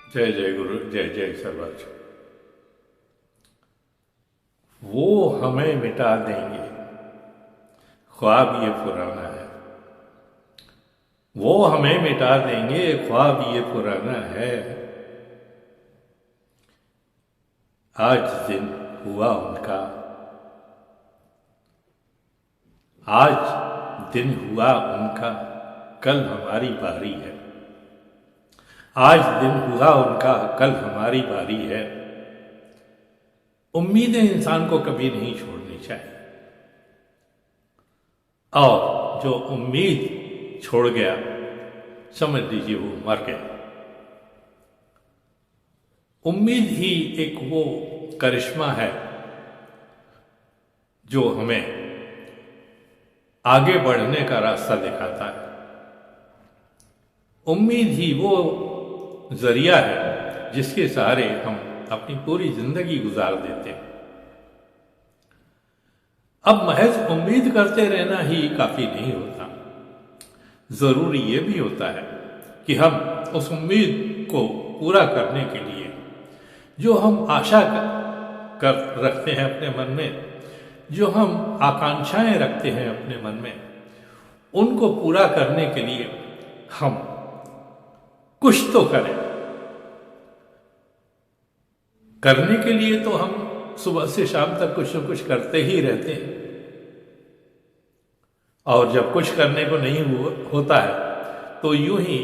जय जय गुरु, जय जय सर्वज। वो हमें मिटा देंगे, ख्वाब ये पुराना है। वो हमें मिटा देंगे, ख्वाब ये पुराना है। आज दिन हुआ उनका, आज दिन हुआ उनका, कल हमारी बारी है। आज दिन हुआ उनका, कल हमारी बारी है। उम्मीदें इंसान को कभी नहीं छोड़नी चाहिए, और जो उम्मीद छोड़ गया समझ लीजिए वो मर गया। उम्मीद ही एक वो करिश्मा है जो हमें आगे बढ़ने का रास्ता दिखाता है। उम्मीद ही वो जरिया है जिसके सहारे हम अपनी पूरी जिंदगी गुजार देते हैं। अब महज उम्मीद करते रहना ही काफी नहीं होता, जरूरी ये भी होता है कि हम उस उम्मीद को पूरा करने के लिए जो हम आशा कर रखते हैं अपने मन में, जो हम आकांक्षाएं रखते हैं अपने मन में, उनको पूरा करने के लिए हम कुछ तो करें। करने के लिए तो हम सुबह से शाम तक कुछ न कुछ करते ही रहते हैं, और जब कुछ करने को नहीं होता है तो यूं ही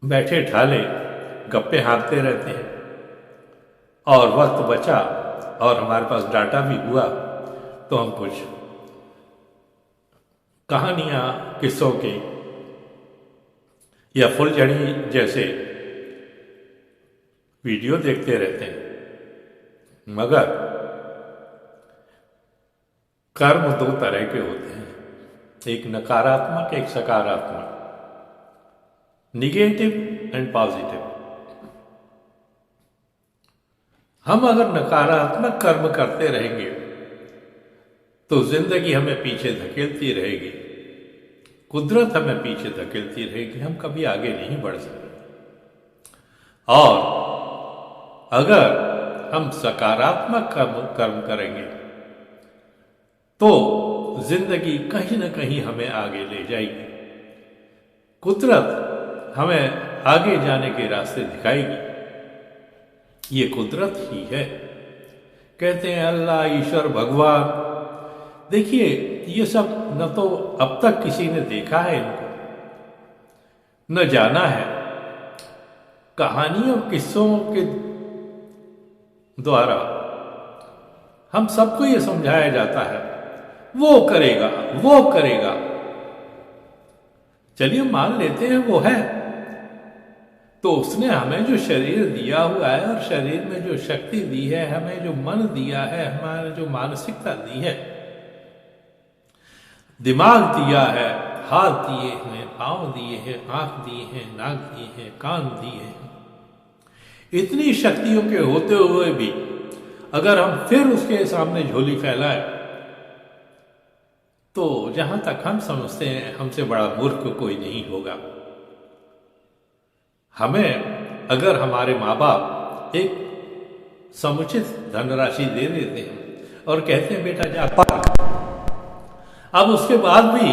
बैठे ठाले गप्पे हाँकते रहते हैं। और वक्त बचा और हमारे पास डाटा भी हुआ तो हम कुछ कहानियां, किस्सों के या फुलझड़ी जैसे वीडियो देखते रहते हैं। मगर कर्म दो तरह के होते हैं, एक नकारात्मक, एक सकारात्मक, निगेटिव एंड पॉजिटिव। हम अगर नकारात्मक कर्म करते रहेंगे तो जिंदगी हमें पीछे धकेलती रहेगी, कुदरत हमें पीछे धकेलती रहेगी, हम कभी आगे नहीं बढ़ सकते। और अगर हम सकारात्मक कर्म करेंगे तो जिंदगी कहीं ना कहीं हमें आगे ले जाएगी, कुदरत हमें आगे जाने के रास्ते दिखाएगी। ये कुदरत ही है। कहते हैं अल्लाह, ईश्वर, भगवान। देखिए, ये सब न तो अब तक किसी ने देखा है इनको, न जाना है। कहानियों, किस्सों के द्वारा हम सबको ये समझाया जाता है वो करेगा, वो करेगा। चलिए मान लेते हैं वो है, तो उसने हमें जो शरीर दिया हुआ है और शरीर में जो शक्ति दी है, हमें जो मन दिया है, हमारे जो मानसिकता दी है, दिमाग दिया है, हाथ दिए हैं, पांव दिए हैं, आंख दिए हैं, नाक दिए हैं, कान दिए हैं, इतनी शक्तियों के होते हुए भी अगर हम फिर उसके सामने झोली फैलाएं तो जहां तक हम समझते हैं हमसे बड़ा मूर्ख कोई नहीं होगा। हमें अगर हमारे माँ बाप एक समुचित धनराशि दे देते हैं और कहते हैं बेटा जा पढ़, अब उसके बाद भी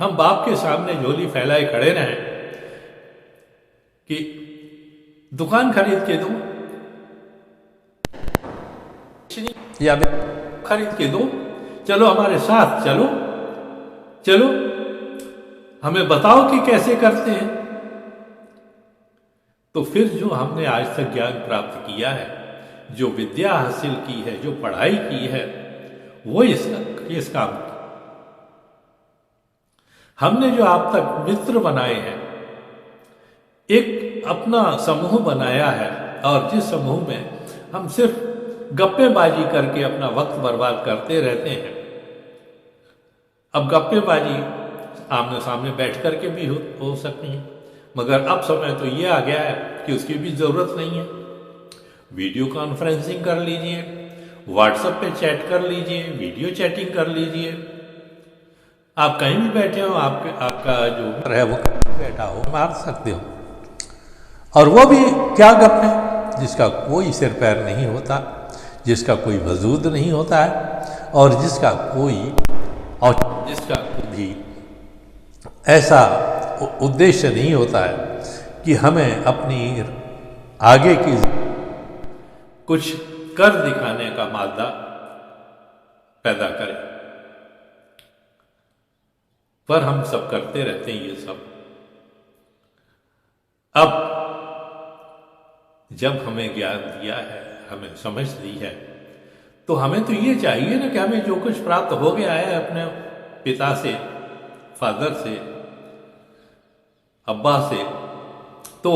हम बाप के सामने झोली फैलाए खड़े रहें कि दुकान खरीद के दो या खरीद के दो, चलो हमारे साथ चलो, चलो हमें बताओ कि कैसे करते हैं। तो फिर जो हमने आज तक ज्ञान प्राप्त किया है, जो विद्या हासिल की है, जो पढ़ाई की है, वो इस काम की। हमने जो आप तक मित्र बनाए हैं, एक अपना समूह बनाया है, और जिस समूह में हम सिर्फ गप्पेबाजी करके अपना वक्त बर्बाद करते रहते हैं। अब गप्पेबाजी आमने सामने बैठ करके भी हो सकती है, मगर अब समय तो ये आ गया है कि उसकी भी जरूरत नहीं है। वीडियो कॉन्फ्रेंसिंग कर लीजिए, व्हाट्सएप पे चैट कर लीजिए, वीडियो चैटिंग कर लीजिए। आप कहीं भी बैठे हो, आपका जो है वो बैठा हो, मार सकते हो। और वो भी क्या गप्पे, जिसका कोई सिर पैर नहीं होता, जिसका कोई वजूद नहीं होता है, और जिसका भी ऐसा उद्देश्य नहीं होता है कि हमें अपनी आगे की कुछ कर दिखाने का मादा पैदा करे। पर हम सब करते रहते हैं ये सब। अब जब हमें ज्ञान दिया है, हमें समझ दी है, तो हमें तो ये चाहिए ना कि हमें जो कुछ प्राप्त हो गया है अपने पिता से, फादर से, अब्बा से, तो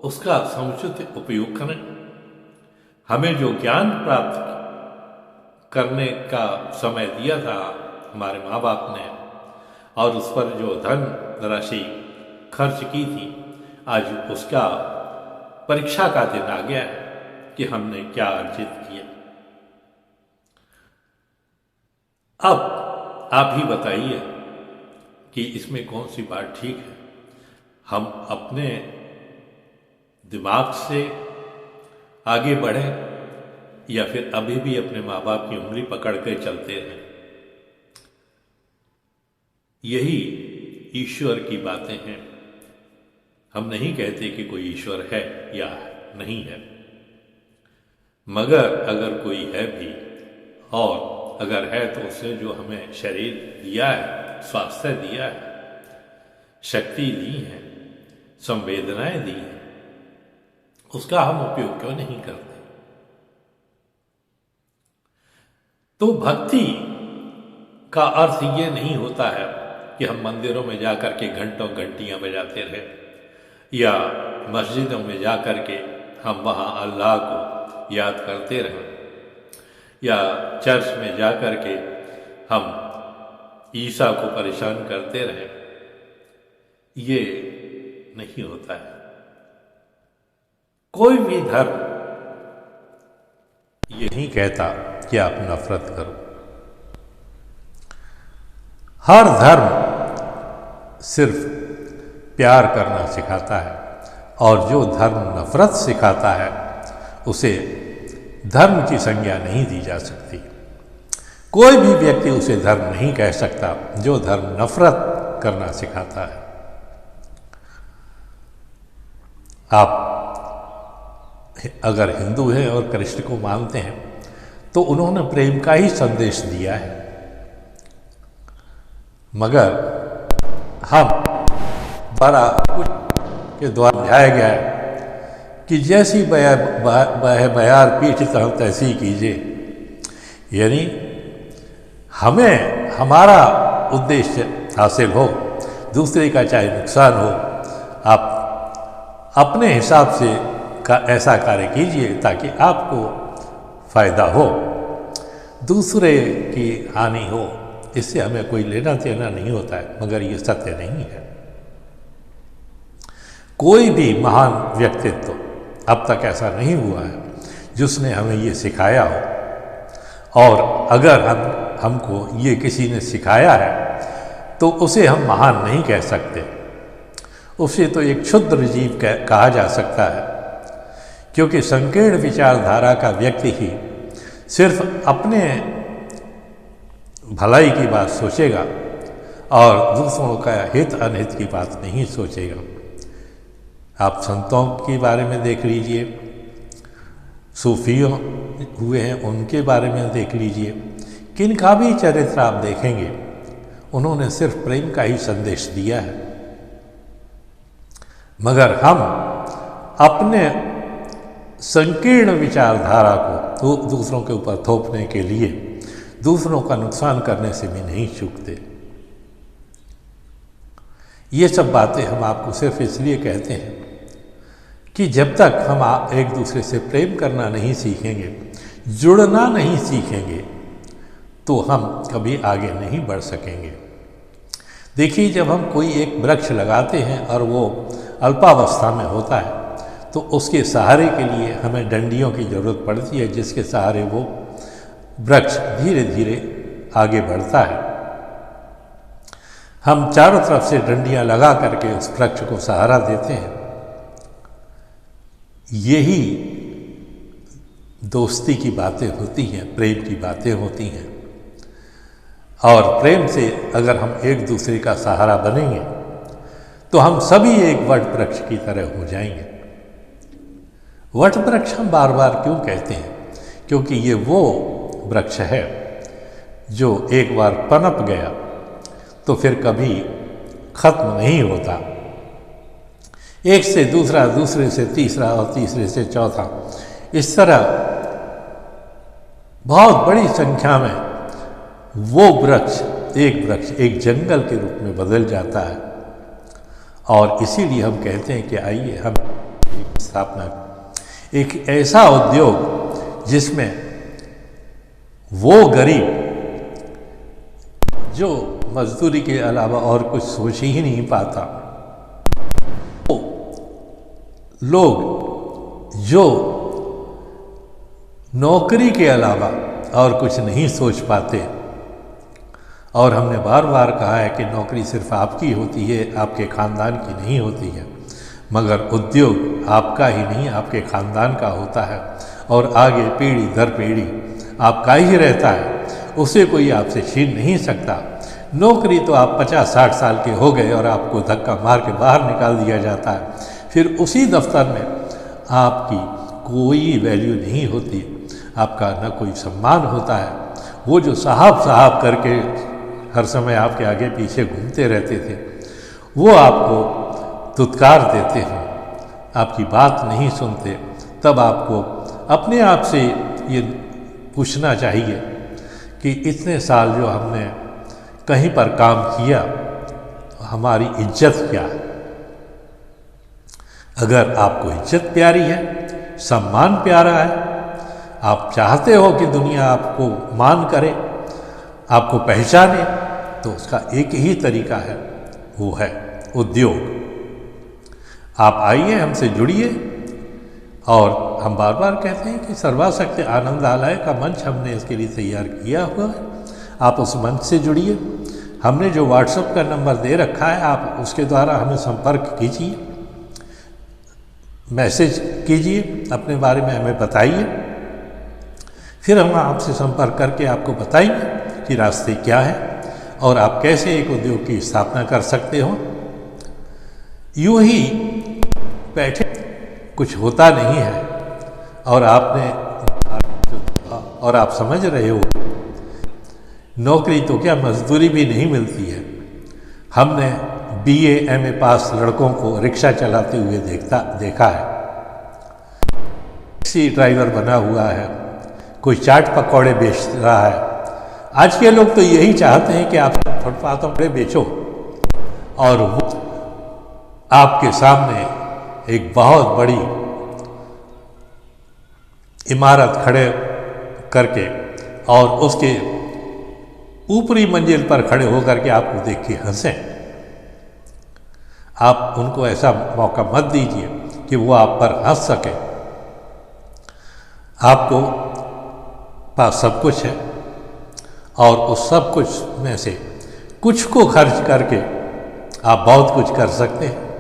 उसका समुचित उपयोग करें। हमें जो ज्ञान प्राप्त करने का समय दिया था हमारे माँ बाप ने, और उस पर जो धन राशि खर्च की थी, आज उसका परीक्षा का दिन आ गया है कि हमने क्या अर्जित किया। अब आप ही बताइए कि इसमें कौन सी बात ठीक है। हम अपने दिमाग से आगे बढ़ें या फिर अभी भी अपने माँ बाप की उंगली पकड़ के चलते रहें। यही ईश्वर की बातें हैं। हम नहीं कहते कि कोई ईश्वर है या नहीं है, मगर अगर कोई है भी, और अगर है तो उसने जो हमें शरीर दिया है, स्वास्थ्य दिया है, शक्ति दी है, संवेदनाएं दी हैं, उसका हम उपयोग क्यों नहीं करते। तो भक्ति का अर्थ ये नहीं होता है कि हम मंदिरों में जाकर के घंटों घंटियां बजाते रहे, या मस्जिदों में जाकर के हम वहाँ अल्लाह को याद करते रहें, या चर्च में जाकर के हम ईसा को परेशान करते रहें। ये नहीं होता है। कोई भी धर्म ये नहीं कहता कि आप नफरत करो। हर धर्म सिर्फ प्यार करना सिखाता है, और जो धर्म नफरत सिखाता है उसे धर्म की संज्ञा नहीं दी जा सकती। कोई भी व्यक्ति उसे धर्म नहीं कह सकता जो धर्म नफरत करना सिखाता है। आप अगर हिंदू हैं और कृष्ण को मानते हैं, तो उन्होंने प्रेम का ही संदेश दिया है, मगर हम बड़ा कुछ के द्वारा समझाया गया है कि जैसी बयार पीठ तैसी कीजिए। यानी हमें हमारा उद्देश्य हासिल हो, दूसरे का चाहे नुकसान हो, आप अपने हिसाब से ऐसा कार्य कीजिए ताकि आपको फायदा हो, दूसरे की हानि हो। इससे हमें कोई लेना देना नहीं होता है, मगर ये सत्य नहीं है। कोई भी महान व्यक्तित्व अब तक ऐसा नहीं हुआ है जिसने हमें ये सिखाया हो, और अगर हमको ये किसी ने सिखाया है तो उसे हम महान नहीं कह सकते, उसे तो एक क्षुद्र जीव कहा जा सकता है, क्योंकि संकीर्ण विचारधारा का व्यक्ति ही सिर्फ अपने भलाई की बात सोचेगा और दूसरों का हित अनहित की बात नहीं सोचेगा। आप संतों के बारे में देख लीजिए, सूफियों हुए हैं उनके बारे में देख लीजिए, किनका भी चरित्र आप देखेंगे उन्होंने सिर्फ प्रेम का ही संदेश दिया है। मगर हम अपने संकीर्ण विचारधारा को दूसरों के ऊपर थोपने के लिए दूसरों का नुकसान करने से भी नहीं चूकते। ये सब बातें हम आपको सिर्फ इसलिए कहते हैं कि जब तक हम एक दूसरे से प्रेम करना नहीं सीखेंगे, जुड़ना नहीं सीखेंगे, तो हम कभी आगे नहीं बढ़ सकेंगे। देखिए, जब हम कोई एक वृक्ष लगाते हैं और वो अल्पावस्था में होता है, तो उसके सहारे के लिए हमें डंडियों की ज़रूरत पड़ती है, जिसके सहारे वो वृक्ष धीरे धीरे आगे बढ़ता है। हम चारों तरफ से डंडियां लगा करके उस वृक्ष को सहारा देते हैं, यही दोस्ती की बातें होती हैं, प्रेम की बातें होती हैं। और प्रेम से अगर हम एक दूसरे का सहारा बनेंगे तो हम सभी एक वट वृक्ष की तरह हो जाएंगे। वट वृक्ष हम बार बार क्यों कहते हैं? क्योंकि ये वो वृक्ष है जो एक बार पनप गया तो फिर कभी खत्म नहीं होता। एक से दूसरा, दूसरे से तीसरा और तीसरे से चौथा, इस तरह बहुत बड़ी संख्या में वो वृक्ष एक जंगल के रूप में बदल जाता है। और इसीलिए हम कहते हैं कि आइए हम स्थापना एक ऐसा उद्योग जिसमें वो गरीब जो मजदूरी के अलावा और कुछ सोच ही नहीं पाता, वो लोग जो नौकरी के अलावा और कुछ नहीं सोच पाते, और हमने बार बार कहा है कि नौकरी सिर्फ आपकी होती है, आपके ख़ानदान की नहीं होती है, मगर उद्योग आपका ही नहीं आपके ख़ानदान का होता है और आगे पीढ़ी दर पीढ़ी आपका ही रहता है, उसे कोई आपसे छीन नहीं सकता। नौकरी तो आप 50-60 साल के हो गए और आपको धक्का मार के बाहर निकाल दिया जाता है, फिर उसी दफ्तर में आपकी कोई वैल्यू नहीं होती, आपका न कोई सम्मान होता है। वो जो साहब करके हर समय आपके आगे पीछे घूमते रहते थे, वो आपको दुत्कार देते हैं, आपकी बात नहीं सुनते। तब आपको अपने आप से ये पूछना चाहिए कि इतने साल जो हमने कहीं पर काम किया, हमारी इज्जत क्या है? अगर आपको इज्जत प्यारी है, सम्मान प्यारा है, आप चाहते हो कि दुनिया आपको मान करे, आपको पहचाने, तो उसका एक ही तरीका है, वो है उद्योग। आप आइए, हमसे जुड़िए। और हम बार बार कहते हैं कि सर्वाशक्ति आनंदालय का मंच हमने इसके लिए तैयार किया हुआ है, आप उस मंच से जुड़िए। हमने जो व्हाट्सएप का नंबर दे रखा है, आप उसके द्वारा हमें संपर्क कीजिए, मैसेज कीजिए, अपने बारे में हमें बताइए, फिर हम आपसे संपर्क करके आपको बताएंगे कि रास्ते क्या है और आप कैसे एक उद्योग की स्थापना कर सकते हो। यूं ही बैठे कुछ होता नहीं है, और आप समझ रहे हो, नौकरी तो क्या मजदूरी भी नहीं मिलती है। हमने BA MA पास लड़कों को रिक्शा चलाते हुए देखा है, टैक्सी ड्राइवर बना हुआ है, कोई चाट पकौड़े बेच रहा है। आज के लोग तो यही चाहते हैं कि आप फुटपाथों पर बेचो और वो आपके सामने एक बहुत बड़ी इमारत खड़े करके और उसके ऊपरी मंजिल पर खड़े होकर के आपको देख के हंसें। आप उनको ऐसा मौका मत दीजिए कि वो आप पर हंस सके। आपको पास सब कुछ है और उस सब कुछ में से कुछ को खर्च करके आप बहुत कुछ कर सकते हैं।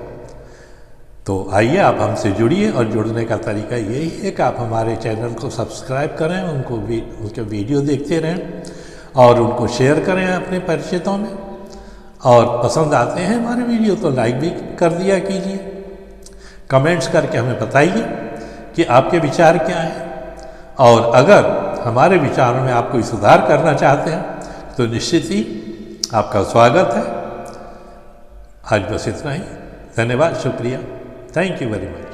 तो आइए, आप हमसे जुड़िए, और जुड़ने का तरीका यही है कि आप हमारे चैनल को सब्सक्राइब करें, उनके वीडियो देखते रहें और उनको शेयर करें अपने परिचितों में, और पसंद आते हैं हमारे वीडियो तो लाइक भी कर दिया कीजिए। कमेंट्स करके हमें बताइए कि आपके विचार क्या हैं, और अगर हमारे विचारों में आप कोई सुधार करना चाहते हैं तो निश्चित ही आपका स्वागत है। आज बस इतना ही। धन्यवाद, शुक्रिया, थैंक यू वेरी मच।